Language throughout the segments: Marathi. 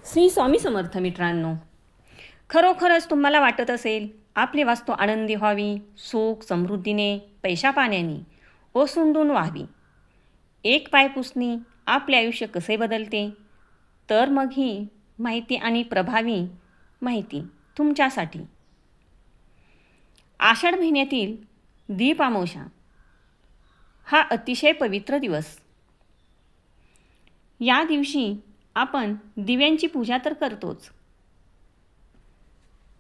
श्री स्वामी समर्थ मित्रांनो, खरोखरच तुम्हाला वाटत असेल आपली वास्तू आनंदी व्हावी, सुख समृद्धीने पैशा पाण्याने ओसंडून व्हावी. एक पायपुसणी आपले आयुष्य कसे बदलते, तर मग ही माहिती आणि प्रभावी माहिती तुमच्यासाठी. आषाढ महिन्यातील दीप अमावस्या हा अतिशय पवित्र दिवस. या दिवशी आपण दिव्यांची पूजा तर करतोच,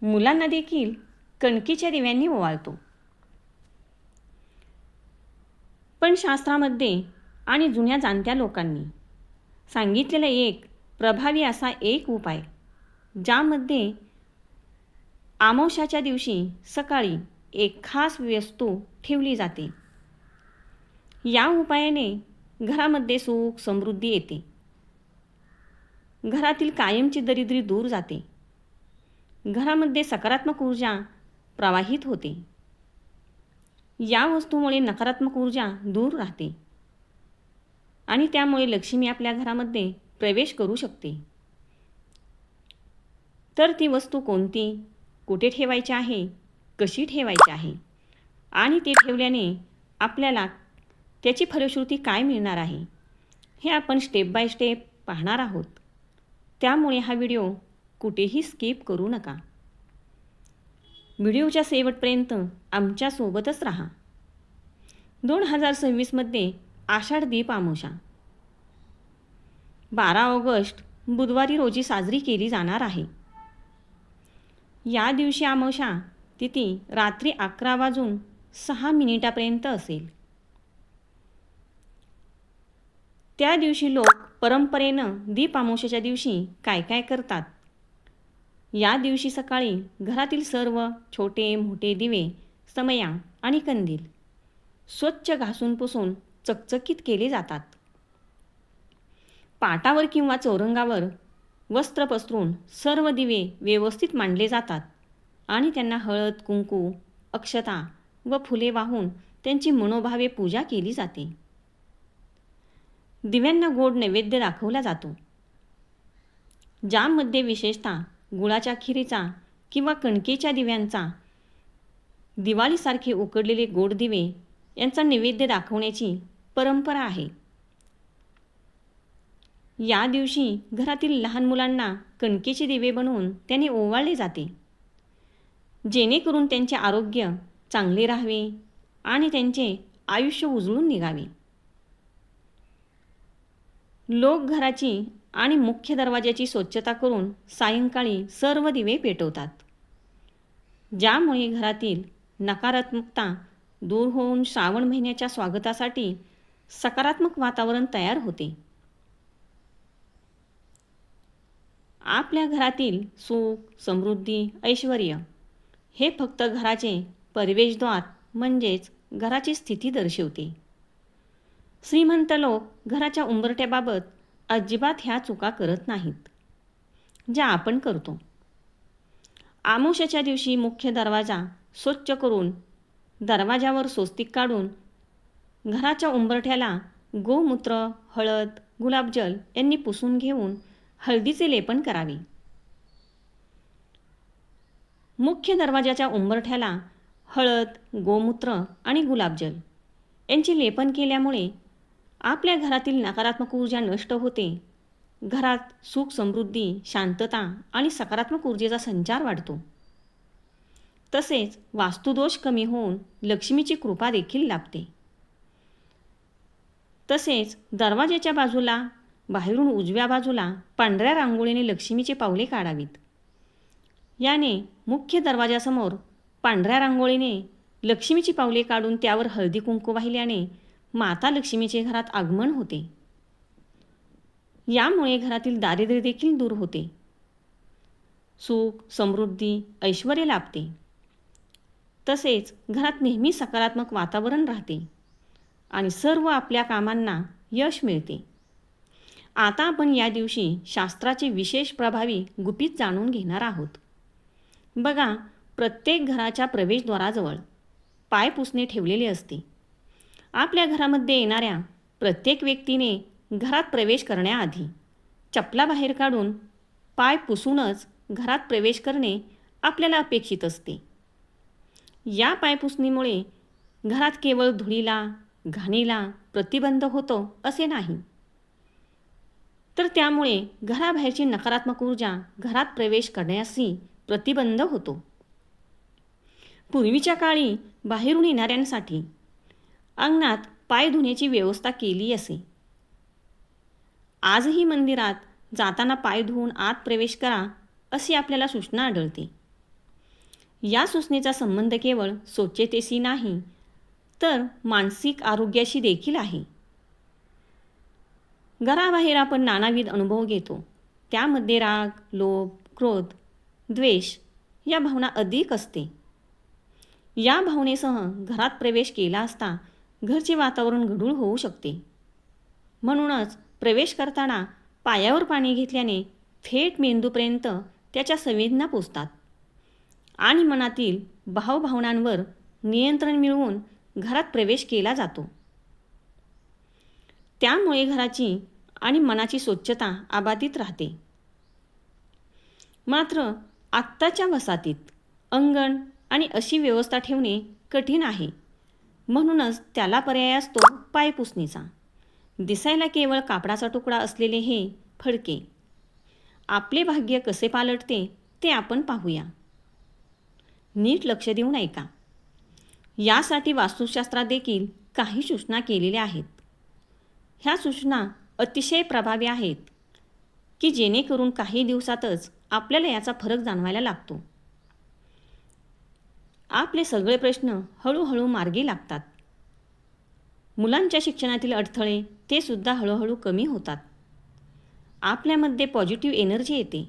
मुलांना देखील कणकीच्या दिव्यांनी ओवाळतो. पण शास्त्रामध्ये आणि जुन्या जाणत्या लोकांनी सांगितलेला एक प्रभावी असा एक उपाय, ज्यामध्ये अमावस्याच्या दिवशी सकाळी एक खास वस्तू ठेवली जाते. या उपायाने घरामध्ये सुख समृद्धी येते, घरातील कायमची दरिद्री दूर जाते, घरामध्ये सकारात्मक ऊर्जा प्रवाहित होते. या वस्तूमुळे नकारात्मक ऊर्जा दूर राहते आणि त्यामुळे लक्ष्मी आपल्या घरामध्ये प्रवेश करू शकते. तर ती वस्तू कोणती, कुठे ठेवायची आहे, कशी ठेवायची आहे आणि ती ठेवल्याने आपल्याला त्याची फलश्रुती काय मिळणार आहे, हे आपण स्टेप बाय स्टेप पाहणार आहोत. त्यामुळे हा व्हिडिओ कुठेही स्किप करू नका. व्हिडिओच्या शेवटपर्यंत आमच्यासोबतच राहा. 2026मध्ये आषाढ दीप अमावस्या 12 ऑगस्ट बुधवारी रोजी साजरी केली जाणार आहे. या दिवशी अमावस्या तिथी रात्री 11:06 असेल. त्या दिवशी लोक परंपरेनं दीप अमावस्येच्या दिवशी काय काय करतात. या दिवशी सकाळी घरातील सर्व छोटे मोठे दिवे, समया आणि कंदील स्वच्छ घासून पुसून चकचकीत केले जातात. पाटावर किंवा चौरंगावर वस्त्र पसरून सर्व दिवे व्यवस्थित मांडले जातात आणि त्यांना हळद, कुंकू, अक्षता व फुले वाहून त्यांची मनोभावे पूजा केली जाते. दिव्यांना गोड नैवेद्य दाखवला जातो, ज्यामध्ये विशेषतः गुळाच्या खिरीचा किंवा कणकेच्या दिव्यांचा, दिवाळीसारखे उकडलेले गोड दिवे यांचा नैवेद्य दाखवण्याची परंपरा आहे. या दिवशी घरातील लहान मुलांना कणकेचे दिवे बनवून त्याने ओवाळले जाते, जेणेकरून त्यांचे आरोग्य चांगले राहावे आणि त्यांचे आयुष्य उजळून निघावे. लोक घराची आणि मुख्य दरवाजाची स्वच्छता करून सायंकाळी सर्व दिवे पेटवतात, ज्यामुळे घरातील नकारात्मकता दूर होऊन श्रावण महिन्याच्या स्वागतासाठी सकारात्मक वातावरण तयार होते. आपल्या घरातील सुख समृद्धी ऐश्वर हे फक्त घराचे प्रवेशद्वार म्हणजेच घराची स्थिती दर्शवते. श्रीमंत लोक घराच्या उंबरठ्याबाबत अजिबात ह्या चुका करत नाहीत, ज्या आपण करतो. अमावस्येच्या दिवशी मुख्य दरवाजा स्वच्छ करून दरवाजावर स्वस्तिक काढून घराच्या उंबरठ्याला गोमूत्र, हळद, गुलाबजल यांनी पुसून घेऊन हळदीचे लेपन करावे. मुख्य दरवाजाच्या उंबरठ्याला हळद, गोमूत्र आणि गुलाबजल यांचे लेपन केल्यामुळे आपल्या घरातील नकारात्मक ऊर्जा नष्ट होते. घरात सुख समृद्धी, शांतता आणि सकारात्मक ऊर्जेचा संचार वाढतो. तसेच वास्तुदोष कमी होऊन लक्ष्मीची कृपा देखील लाभते. तसेच दरवाजाच्या बाजूला बाहेरून उजव्या बाजूला पांढऱ्या रांगोळीने लक्ष्मीचे पावले काढावीत. याने मुख्य दरवाजासमोर पांढऱ्या रांगोळीने लक्ष्मीची पावले काढून त्यावर हळदी कुंकू वाहिल्याने माता लक्ष्मीचे घरात आगमन होते. यामुळे घरातील दारिद्र्य देखील दूर होते, सुख समृद्धी ऐश्वर लाभते. तसेच घरात नेहमी सकारात्मक वातावरण राहते आणि सर्व आपल्या कामांना यश मिळते. आता आपण या दिवशी शास्त्राचे विशेष प्रभावी गुपित जाणून घेणार आहोत. बघा, प्रत्येक घराच्या प्रवेशद्वाराजवळ पाय पुसणे ठेवलेले असते. आपल्या घरामध्ये येणाऱ्या प्रत्येक व्यक्तीने घरात प्रवेश करण्याआधी चपला बाहेर काढून पाय पुसूनच घरात प्रवेश करणे आपल्याला अपेक्षित असते. या पायपुसणीमुळे घरात केवळ धुळीला, घाणीला प्रतिबंध होतो असे नाही, तर त्यामुळे घराबाहेरची नकारात्मक ऊर्जा घरात प्रवेश करण्यासही प्रतिबंध होतो. पूर्वीच्या काळी बाहेरून येणाऱ्यांसाठी अंगणात पाय धुण्याची व्यवस्था केली असे. आजही मंदिरात जाताना पाय धुवून आत प्रवेश करा अशी आपल्याला सूचना आढळते. या सूचनेचा संबंध केवळ स्वच्छतेशी नाही, तर मानसिक आरोग्याशी देखील आहे. घराबाहेर आपण नानाविध अनुभव घेतो. त्यामध्ये राग, लोभ, क्रोध, द्वेष या भावना अधिक असते. या भावनेसह घरात प्रवेश केला असता घरचे वातावरण गढूळ होऊ शकते. म्हणूनच प्रवेश करताना पायावर पाणी घेतल्याने थेट मेंदूपर्यंत त्याच्या संवेदना पोचतात आणि मनातील भावभावनांवर नियंत्रण मिळवून घरात प्रवेश केला जातो. त्यामुळे घराची आणि मनाची स्वच्छता अबाधित राहते. मात्र आत्ताच्या वसाहतीत अंगण आणि अशी व्यवस्था ठेवणे कठीण आहे. म्हणूनच त्याला पर्याय असतो पायपुसणीचा. दिसायला केवळ कापडाचा तुकडा असलेले हे फडके आपले भाग्य कसे पालटते ते आपण पाहूया. नीट लक्ष देऊन ऐका. यासाठी वास्तुशास्त्रात देखील काही सूचना केलेल्या आहेत. ह्या सूचना अतिशय प्रभावी आहेत की जेणेकरून काही दिवसातच आपल्याला याचा फरक जाणवायला लागतो. आपले सगळे प्रश्न हळूहळू मार्गी लागतात. मुलांच्या शिक्षणातील अडथळे ते सुद्धा हळूहळू कमी होतात. आपल्यामध्ये पॉझिटिव्ह एनर्जी येते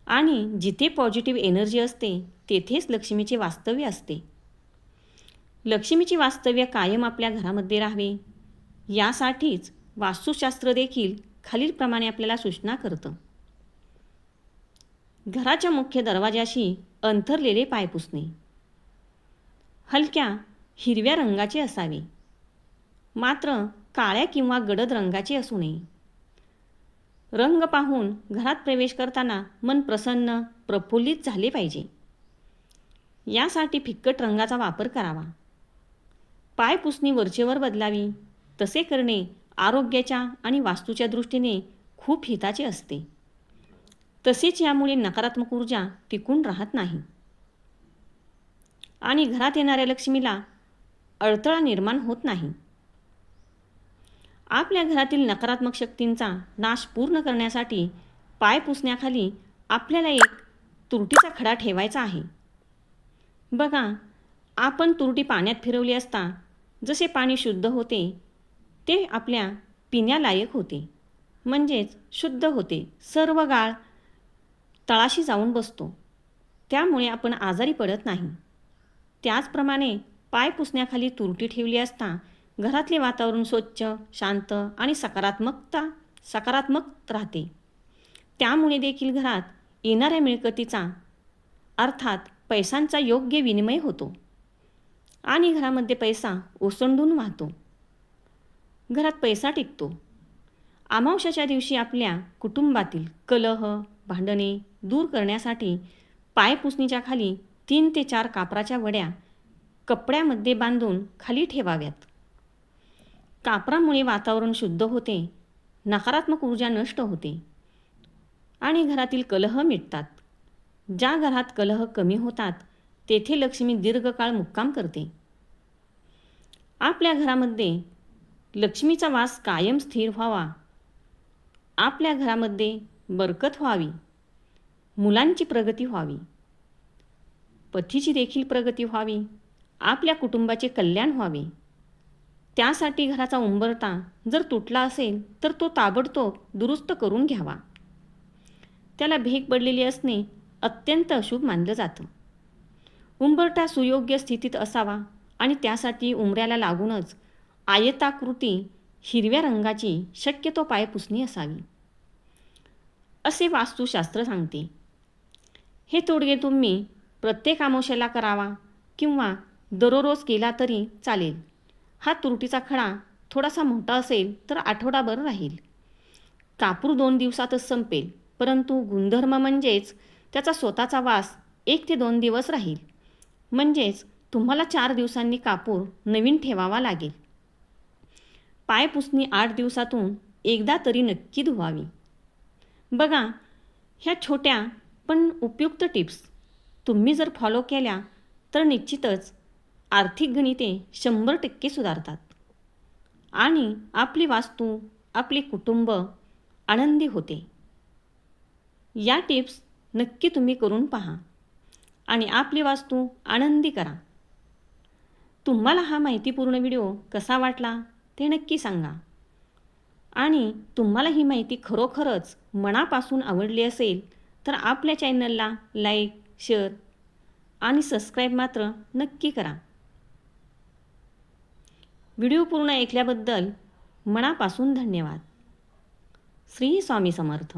आणि जिथे पॉझिटिव्ह एनर्जी असते तेथेच लक्ष्मीचे वास्तव्य असते. लक्ष्मीचे वास्तव्य कायम आपल्या घरामध्ये राहावे यासाठीच वास्तुशास्त्र देखील खालीलप्रमाणे आपल्याला सूचना करतं. घराच्या मुख्य दरवाजाशी अंतरलेले पाय पुसणे. हलक्या हिरव्या रंगाचे असावे, मात्र काळ्या किंवा गडद रंगाचे असू नये. रंग पाहून घरात प्रवेश करताना मन प्रसन्न, प्रफुल्लित झाले पाहिजे. यासाठी फिक्कट रंगाचा वापर करावा. पाय पुसणी वरचेवर बदलावी. तसे करणे आरोग्याच्या आणि वास्तूच्या दृष्टीने खूप हिताचे असते. तसेच यामुळे नकारात्मक ऊर्जा टिकून राहत नाही आणि घरात येणाऱ्या लक्ष्मीला अडथळा निर्माण होत नाही. आपल्या घरातील नकारात्मक शक्तींचा नाश पूर्ण करण्यासाठी पाय पुसण्याखाली आपल्याला एक तुरटीचा खडा ठेवायचा आहे. बघा, आपण तुरटी पाण्यात फिरवली असता जसे पाणी शुद्ध होते ते आपल्या पिण्यालायक होते, म्हणजेच शुद्ध होते. सर्व गाळ तळाशी जाऊन बसतो, त्यामुळे आपण आजारी पडत नाही. त्याचप्रमाणे पाय पुसण्याखाली तुरटी ठेवली असता घरातले वातावरण स्वच्छ, शांत आणि सकारात्मक राहते. त्यामुळे देखील घरात येणाऱ्या मिळकतीचा अर्थात पैशांचा योग्य विनिमय होतो आणि घरामध्ये पैसा ओसंडून वाहतो. घरात पैसा टिकतो. अमावस्याच्या दिवशी आपल्या कुटुंबातील कलह, भांडणे दूर करण्यासाठी पायपुसणीच्या खाली 3 ते 4 कापराच्या वड्या कपड्यामध्ये बांधून खाली ठेवाव्यात. कापरामुळे वातावरण शुद्ध होते, नकारात्मक ऊर्जा नष्ट होते आणि घरातील कलह मिटतात. ज्या घरात कलह कमी होतात तेथे लक्ष्मी दीर्घकाळ मुक्काम करते. आपल्या घरामध्ये लक्ष्मीचा वास कायम स्थिर व्हावा. आपल्या घरामध्ये बरकत व्हावी, मुलांची प्रगती व्हावी, पतीची देखील प्रगती व्हावी, आपल्या कुटुंबाचे कल्याण व्हावे. त्यासाठी घराचा उंबरठा जर तुटला असेल तर तो ताबडतोब दुरुस्त करून घ्यावा. त्याला भेग पडलेली असणे अत्यंत अशुभ मानलं जातं. उंबरठा सुयोग्य स्थितीत असावा आणि त्यासाठी उंबऱ्याला लागूनच आयताकृती हिरव्या रंगाची शक्यतो पायपुसणी असावी, असे वास्तुशास्त्र सांगते. हे तोडगे तुम्ही प्रत्येक अमावस्येला करावा किंवा दररोज केला तरी चालेल. हा तुरटीचा खडा थोडासा मोठा असेल तर आठवडाभर राहील. कापूर 2 दिवसातच संपेल, परंतु गुणधर्म म्हणजेच त्याचा स्वतःचा वास 1 ते 2 दिवस राहील. म्हणजेच तुम्हाला 4 दिवसांनी कापूर नवीन ठेवावा लागेल. पायपुसणी 8 दिवसातून एकदा तरी नक्की धुवावी. बघा, ह्या छोट्या पण उपयुक्त टिप्स तुम्ही जर फॉलो केल्या तर निश्चितच आर्थिक गणिते 100% सुधारतात आणि आपली वास्तू, आपले कुटुंब आनंदी होते. या टिप्स नक्की तुम्ही करून पहा आणि आपली वास्तू आनंदी करा. तुम्हाला हा माहितीपूर्ण व्हिडिओ कसा वाटला ते नक्की सांगा. आणि तुम्हाला ही माहिती खरोखरच मनापासून आवडली असेल तर आपल्या चॅनलला लाईक, शेअर आणि सबस्क्राईब मात्र नक्की करा. व्हिडिओ पूर्ण ऐकल्याबद्दल मनापासून धन्यवाद. श्री स्वामी समर्थ.